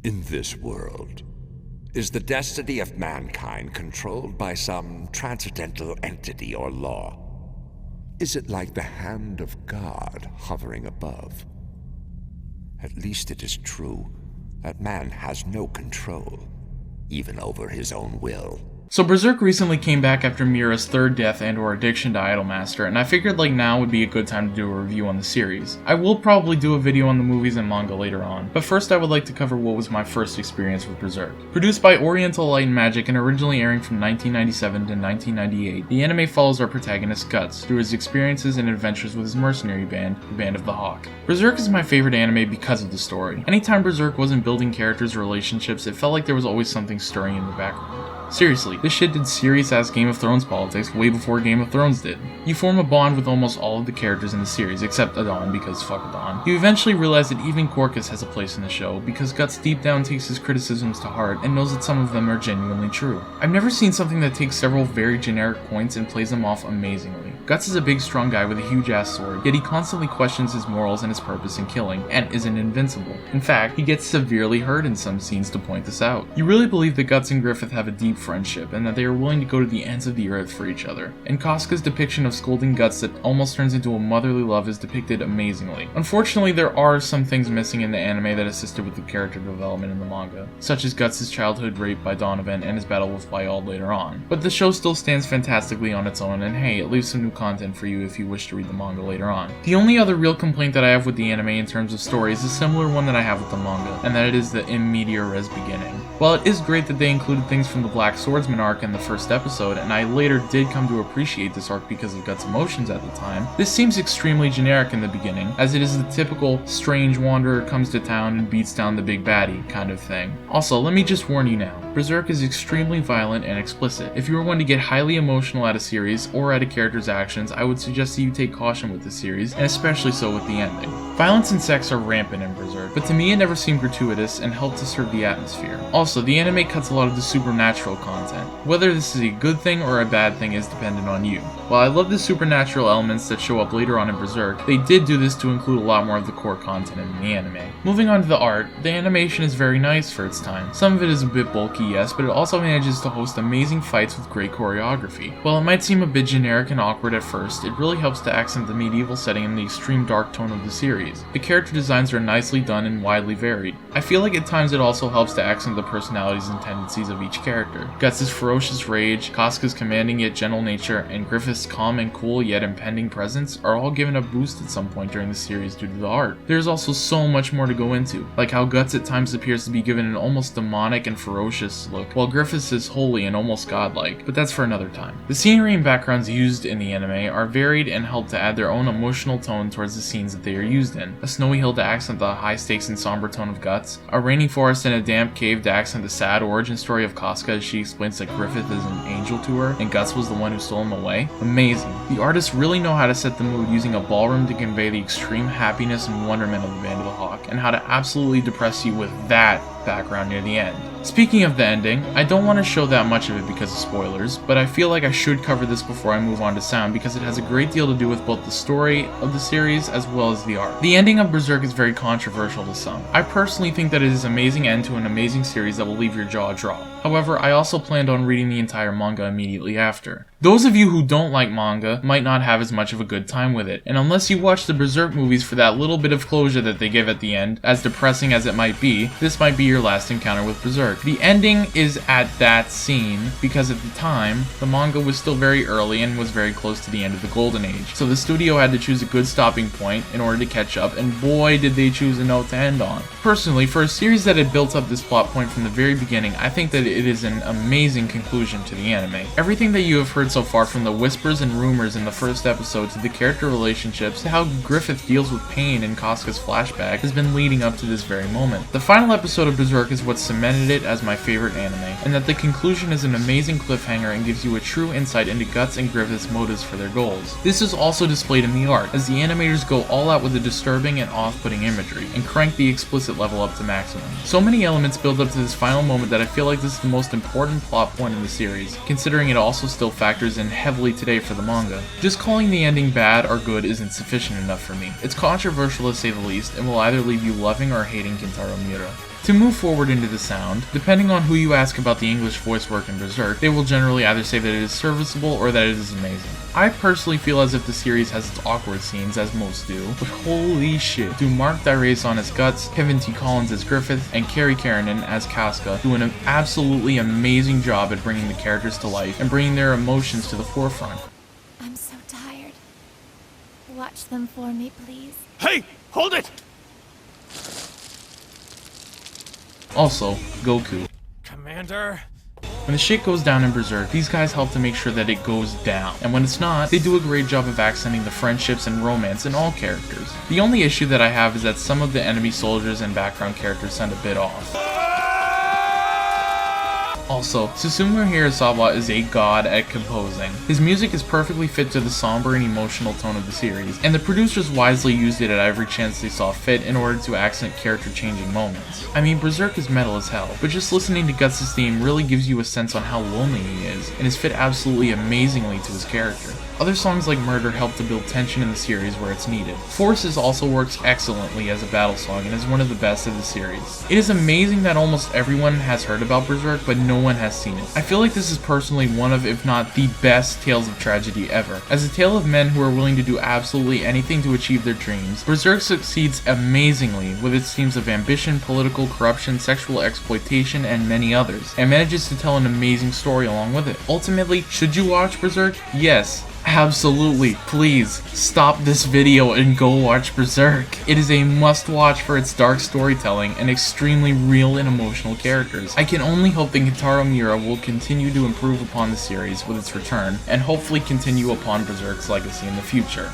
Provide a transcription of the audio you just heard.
In this world, is the destiny of mankind controlled by some transcendental entity or law? Is it like the hand of God hovering above? At least it is true that man has no control, even over his own will. So Berserk recently came back after Mira's third death and or addiction to Idolmaster, and I figured now would be a good time to do a review on the series. I will probably do a video on the movies and manga later on, but first I would like to cover what was my first experience with Berserk. Produced by Oriental Light and Magic and originally airing from 1997 to 1998, the anime follows our protagonist Guts through his experiences and adventures with his mercenary band, the Band of the Hawk. Berserk is my favorite anime because of the story. Anytime Berserk wasn't building characters or relationships, it felt like there was always something stirring in the background. Seriously, this shit did serious-ass Game of Thrones politics way before Game of Thrones did. You form a bond with almost all of the characters in the series, except Adon, because fuck Adon. You eventually realize that even Corcus has a place in the show, because Guts deep down takes his criticisms to heart and knows that some of them are genuinely true. I've never seen something that takes several very generic points and plays them off amazingly. Guts is a big strong guy with a huge ass sword, yet he constantly questions his morals and his purpose in killing, and isn't invincible. In fact, he gets severely hurt in some scenes to point this out. You really believe that Guts and Griffith have a deep friendship, and that they are willing to go to the ends of the earth for each other. And Casca's depiction of scolding Guts that almost turns into a motherly love is depicted amazingly. Unfortunately, there are some things missing in the anime that assisted with the character development in the manga, such as Guts' childhood rape by Donovan and his battle with Bayald later on. But the show still stands fantastically on its own, and hey, it leaves some new content for you if you wish to read the manga later on. The only other real complaint that I have with the anime in terms of story is a similar one that I have with the manga, and that it is the in media res beginning. While it is great that they included things from the Black Swordsman arc in the first episode, and I later did come to appreciate this arc because of Guts' emotions at the time, this seems extremely generic in the beginning, as it is the typical strange wanderer comes to town and beats down the big baddie kind of thing. Also, let me just warn you now, Berserk is extremely violent and explicit. If you are one to get highly emotional at a series or at a character's actions, I would suggest that you take caution with the series, and especially so with the ending. Violence and sex are rampant in Berserk, but to me it never seemed gratuitous and helped to serve the atmosphere. Also, the anime cuts a lot of the supernatural content. Whether this is a good thing or a bad thing is dependent on you. While I love the supernatural elements that show up later on in Berserk, they did do this to include a lot more of the core content in the anime. Moving on to the art, the animation is very nice for its time. Some of it is a bit bulky, yes, but it also manages to host amazing fights with great choreography. While it might seem a bit generic and awkward at first, it really helps to accent the medieval setting and the extreme dark tone of the series. The character designs are nicely done and widely varied. I feel like at times it also helps to accent the personalities and tendencies of each character. Guts' ferocious rage, Casca's commanding yet gentle nature, and Griffith's calm and cool yet impending presence are all given a boost at some point during the series due to the art. There's also so much more to go into, like how Guts at times appears to be given an almost demonic and ferocious look, while Griffith's is holy and almost godlike, but that's for another time. The scenery and backgrounds used in the anime are varied and help to add their own emotional tone towards the scenes that they are used in. A snowy hill to accent the high stakes and somber tone of Guts, a rainy forest and a damp cave to accent the sad origin story of Casca as she explains that Griffith is an angel to her and Guts was the one who stole him away. Amazing. The artists really know how to set the mood using a ballroom to convey the extreme happiness and wonderment of the Band of the Hawk, and how to absolutely depress you with that background near the end. Speaking of the ending, I don't want to show that much of it because of spoilers, but I feel like I should cover this before I move on to sound because it has a great deal to do with both the story of the series as well as the art. The ending of Berserk is very controversial to some. I personally think that it is an amazing end to an amazing series that will leave your jaw dropped. However, I also planned on reading the entire manga immediately after. Those of you who don't like manga might not have as much of a good time with it, and unless you watch the Berserk movies for that little bit of closure that they give at the end, as depressing as it might be, this might be your last encounter with Berserk. The ending is at that scene because at the time, the manga was still very early and was very close to the end of the Golden Age, so the studio had to choose a good stopping point in order to catch up, and boy did they choose a note to end on. Personally, for a series that had built up this plot point from the very beginning, I think that it is an amazing conclusion to the anime. Everything that you have heard so far, from the whispers and rumors in the first episode to the character relationships to how Griffith deals with pain in Casca's flashback, has been leading up to this very moment. The final episode of Berserk is what cemented it as my favorite anime, and that the conclusion is an amazing cliffhanger and gives you a true insight into Guts and Griffith's motives for their goals. This is also displayed in the art, as the animators go all out with the disturbing and off-putting imagery, and crank the explicit level up to maximum. So many elements build up to this final moment that I feel like this is the most important plot point in the series, considering it also still factors in heavily today for the manga. Just calling the ending bad or good isn't sufficient enough for me. It's controversial to say the least, and will either leave you loving or hating Kentaro Miura. To move forward into the sound, depending on who you ask about the English voice work in Berserk, they will generally either say that it is serviceable or that it is amazing. I personally feel as if the series has its awkward scenes, as most do, but holy shit, do Mark Diraison as Guts, Kevin T. Collins as Griffith, and Kerry Karanen as Casca do an absolutely amazing job at bringing the characters to life and bringing their emotions to the forefront. I'm so tired. Watch them for me, please. Hey! Hold it! Also, Goku. Commander... When the shit goes down in Berserk, these guys help to make sure that it goes down, and when it's not, they do a great job of accenting the friendships and romance in all characters. The only issue that I have is that some of the enemy soldiers and background characters sound a bit off. Also, Susumu Hirasawa is a god at composing. His music is perfectly fit to the somber and emotional tone of the series, and the producers wisely used it at every chance they saw fit in order to accent character-changing moments. I mean, Berserk is metal as hell, but just listening to Guts' theme really gives you a sense on how lonely he is, and is fit absolutely amazingly to his character. Other songs like Murder help to build tension in the series where it's needed. Forces also works excellently as a battle song and is one of the best of the series. It is amazing that almost everyone has heard about Berserk, but no one has seen it. I feel like this is personally one of, if not the best tales of tragedy ever. As a tale of men who are willing to do absolutely anything to achieve their dreams, Berserk succeeds amazingly with its themes of ambition, political corruption, sexual exploitation, and many others, and manages to tell an amazing story along with it. Ultimately, should you watch Berserk? Yes. Absolutely, please stop this video and go watch Berserk. It is a must-watch for its dark storytelling and extremely real and emotional characters. I can only hope that Kentaro Miura will continue to improve upon the series with its return, and hopefully continue upon Berserk's legacy in the future.